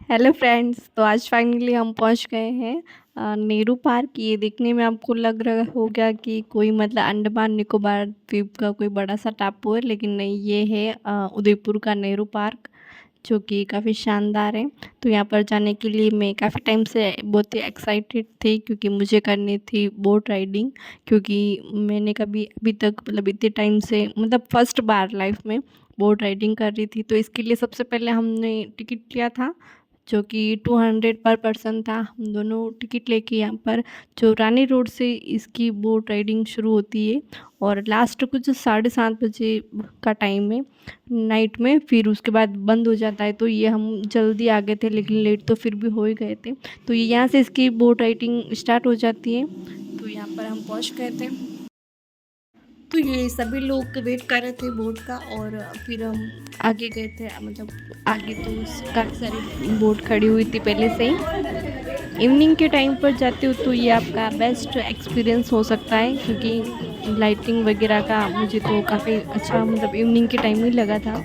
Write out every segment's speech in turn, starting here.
Hello friends, तो आज finally हम पहुंच गए हैं नेहरू पार्क। ये देखने में आपको लग रहा होगा कि कोई मतलब अंडमान निकोबार द्वीप का कोई बड़ा सा टापू है, लेकिन नहीं, ये है उदयपुर का नेहरू पार्क, जो कि काफ़ी शानदार है। तो यहाँ पर जाने के लिए मैं काफ़ी टाइम से बहुत ही एक्साइटेड थी, क्योंकि मुझे करनी थी बोट राइडिंग। क्योंकि मैंने कभी अभी तक मतलब इतने टाइम से मतलब फर्स्ट बार लाइफ में बोट राइडिंग कर रही थी। तो इसके लिए सबसे पहले हमने टिकट लिया था, जो कि 200 पर पर्सन था। हम दोनों टिकट लेके यहाँ पर जो रानी रोड से इसकी बोट राइडिंग शुरू होती है, और लास्ट कुछ 7:30 बजे का टाइम है नाइट में, फिर उसके बाद बंद हो जाता है। तो ये हम जल्दी आ गए थे, लेकिन लेट तो फिर भी हो ही गए थे। तो ये यहाँ से इसकी बोट राइडिंग स्टार्ट हो जाती है। तो यहाँ पर हम पहुँच गए थे। तो ये सभी लोग वेट कर रहे थे बोट का, और फिर हम आगे गए थे। मतलब आगे तो काफ़ी सारी बोट खड़ी हुई थी पहले से ही। इवनिंग के टाइम पर जाते हो तो ये आपका बेस्ट एक्सपीरियंस हो सकता है, क्योंकि लाइटिंग वगैरह का मुझे तो काफ़ी अच्छा मतलब इवनिंग के टाइम ही लगा था।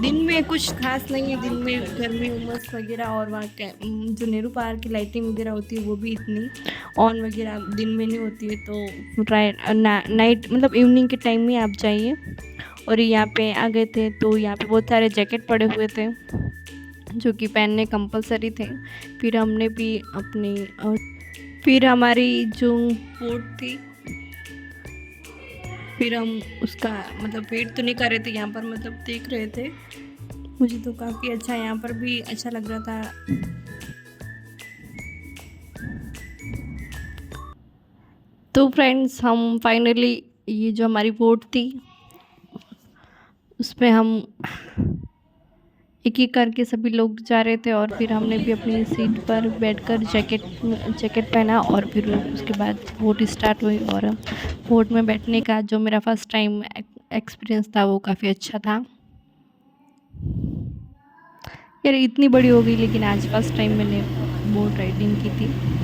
दिन में कुछ खास नहीं है, दिन में घर में उमस वगैरह, और वहाँ के जो नेहरू पार्क की लाइटिंग वगैरह होती है वो भी इतनी ऑन वगैरह दिन में नहीं होती है। तो नाइट मतलब इवनिंग के टाइम में आप जाइए। और यहाँ पे आ गए थे तो यहाँ पे बहुत सारे जैकेट पड़े हुए थे, जो कि पहनने कंपलसरी थे। फिर हमने भी अपनी फिर हमारी जो बोट थी, फिर हम उसका मतलब वेट तो नहीं कर रहे थे, यहाँ पर मतलब देख रहे थे। मुझे तो काफ़ी अच्छा यहाँ पर भी अच्छा लग रहा था। तो फ्रेंड्स, हम फाइनली ये जो हमारी बोट थी उसमें हम एक एक करके सभी लोग जा रहे थे, और फिर हमने भी अपनी सीट पर बैठकर जैकेट पहना, और फिर उसके बाद बोट स्टार्ट हुई। और बोट में बैठने का जो मेरा फर्स्ट टाइम एक्सपीरियंस था वो काफ़ी अच्छा था। यार इतनी बड़ी हो गई, लेकिन आज फर्स्ट टाइम मैंने बोट राइडिंग की थी।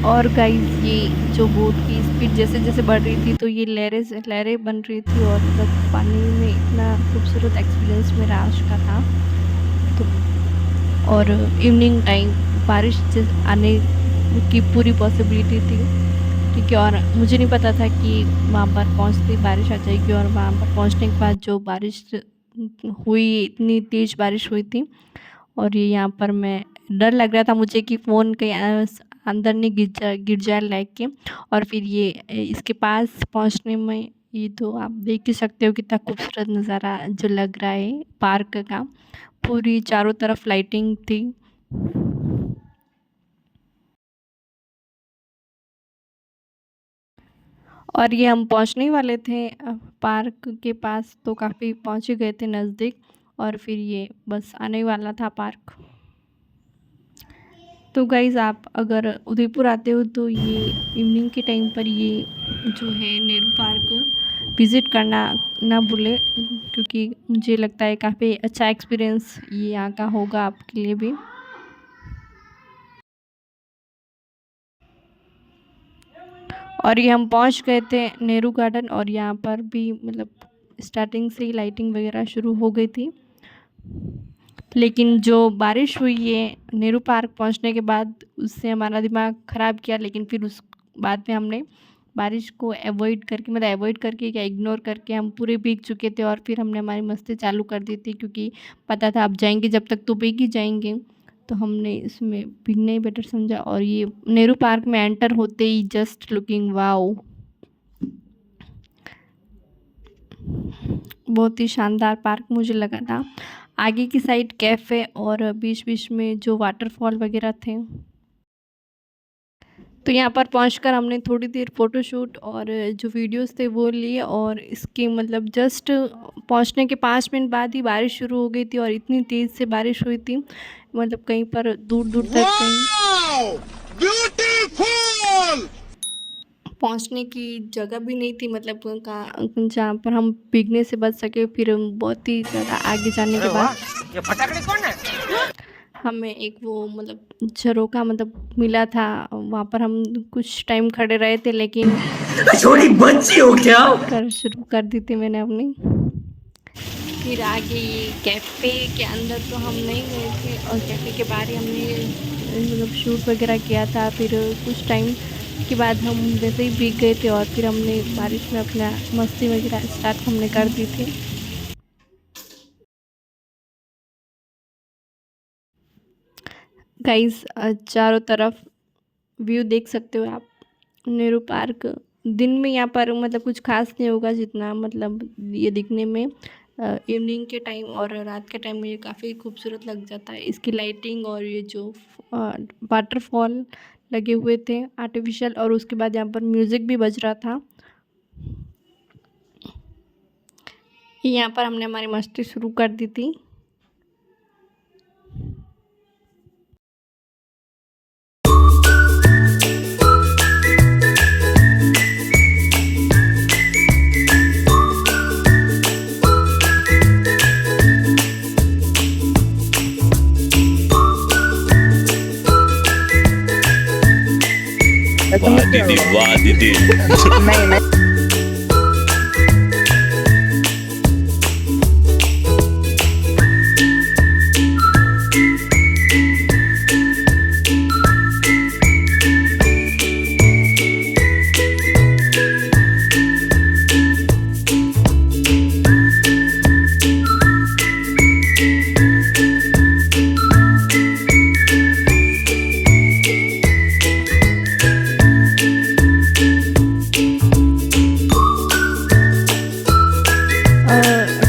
और गाइस, ये जो बोट की स्पीड जैसे जैसे बढ़ रही थी, तो ये लहरें से लहरें बन रही थी, और मतलब पानी में इतना खूबसूरत एक्सपीरियंस मेरा आज का था। तो और इवनिंग टाइम बारिश आने की पूरी पॉसिबिलिटी थी, क्योंकि और मुझे नहीं पता था कि वहाँ पर पहुँचते ही बारिश आ जाएगी। और वहाँ पर पहुँचने के बाद जो बारिश हुई, इतनी तेज़ बारिश हुई थी। और ये यहाँ पर मैं डर लग रहा था मुझे कि फ़ोन कहीं अंदर नहीं गिर जाए लाइक के। और फिर ये इसके पास पहुँचने में, ये तो आप देख ही सकते हो कितना खूबसूरत नज़ारा जो लग रहा है पार्क का। पूरी चारों तरफ लाइटिंग थी। और ये हम पहुंचने ही वाले थे पार्क के पास, तो काफ़ी पहुंच ही गए थे नज़दीक। और फिर ये बस आने ही वाला था पार्क। तो गाइज़, आप अगर उदयपुर आते हो तो ये इवनिंग के टाइम पर ये जो है नेहरू पार्क विज़िट करना ना भूलें, क्योंकि मुझे लगता है काफ़ी अच्छा एक्सपीरियंस ये यहाँ का होगा आपके लिए भी। और ये हम पहुंच गए थे नेहरू गार्डन, और यहाँ पर भी मतलब स्टार्टिंग से ही लाइटिंग वगैरह शुरू हो गई थी। लेकिन जो बारिश हुई है नेहरू पार्क पहुंचने के बाद, उससे हमारा दिमाग ख़राब किया। लेकिन फिर उस बाद में हमने बारिश को अवॉइड करके, मतलब अवॉइड करके क्या, इग्नोर करके, हम पूरे भीग चुके थे। और फिर हमने हमारी मस्ती चालू कर दी थी, क्योंकि पता था अब जाएंगे जब तक तो भीग ही जाएंगे। तो हमने इसमें भीगना ही बेटर समझा। और ये नेहरू पार्क में एंटर होते ही जस्ट लुकिंग वाओ, बहुत ही शानदार पार्क मुझे लगा था। आगे की साइड कैफ़े, और बीच बीच में जो वाटरफॉल वगैरह थे। तो यहाँ पर पहुंचकर हमने थोड़ी देर फ़ोटोशूट और जो वीडियोस थे वो लिए। और इसके मतलब जस्ट पहुंचने के 5 मिनट बाद ही बारिश शुरू हो गई थी, और इतनी तेज़ से बारिश हुई थी, मतलब कहीं पर दूर दूर तक कहीं ब्यूटीफुल पहुँचने की जगह भी नहीं थी, मतलब कहाँ जहाँ पर हम भीगने से बच सके। फिर हम बहुत ही ज़्यादा आगे जाने के अरे बाद वाह, ये फटाकड़ी कौन है? हमें एक वो मतलब झरोखा मतलब मिला था, वहाँ पर हम कुछ टाइम खड़े रहे थे, लेकिन छोटी बच्ची हो क्या? कर शुरू कर दी थी मैंने अपनी। फिर आगे ये कैफ़े के अंदर तो हम नहीं गए थे, और कैफ़े के बाहर ही हमने मतलब शूट वगैरह किया था। फिर कुछ टाइम के बाद हम वैसे ही भीग गए थे, और फिर हमने बारिश में अपना मस्ती वगैरह स्टार्ट हमने कर दी थी। गाइस, चारों तरफ व्यू देख सकते हो आप। नेहरू पार्क दिन में यहाँ पर मतलब कुछ खास नहीं होगा, जितना मतलब ये दिखने में इवनिंग के टाइम और रात के टाइम में ये काफ़ी खूबसूरत लग जाता है। इसकी लाइटिंग और ये जो वाटरफॉल लगे हुए थे आर्टिफिशियल, और उसके बाद यहाँ पर म्यूज़िक भी बज रहा था। यहाँ पर हमने हमारी मस्ती शुरू कर दी थी। वाह दीदी, वाह दीदी।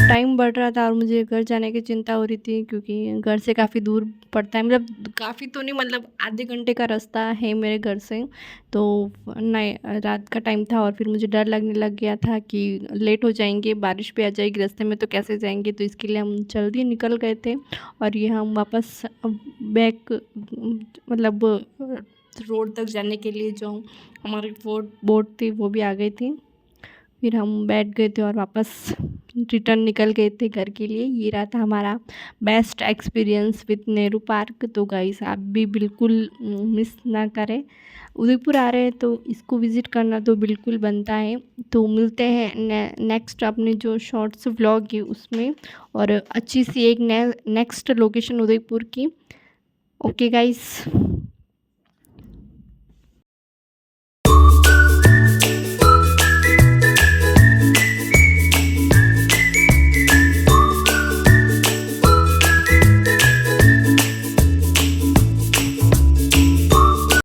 टाइम बढ़ रहा था और मुझे घर जाने की चिंता हो रही थी, क्योंकि घर से काफ़ी दूर पड़ता है, मतलब काफ़ी तो नहीं, मतलब आधे घंटे का रास्ता है मेरे घर से। तो नहीं, रात का टाइम था और फिर मुझे डर लगने लग गया था कि लेट हो जाएंगे, बारिश भी आ जाएगी रास्ते में, तो कैसे जाएंगे। तो इसके लिए हम जल्दी निकल गए थे, और ये हम वापस बैक मतलब रोड तक जाने के लिए जो हमारी बोट थी वो भी आ गई थी। फिर हम बैठ गए थे और वापस रिटर्न निकल गए थे घर के लिए। ये रहा था हमारा best experience with Nehru park. तो गाइस, आप भी बिल्कुल मिस ना करें। उदयपुर आ रहे हैं तो इसको विज़िट करना तो बिल्कुल बनता है। तो मिलते हैं नेक्स्ट अपने जो शॉर्ट्स व्लॉग है उसमें, और अच्छी सी एक नेक्स्ट लोकेशन उदयपुर की। Okay guys.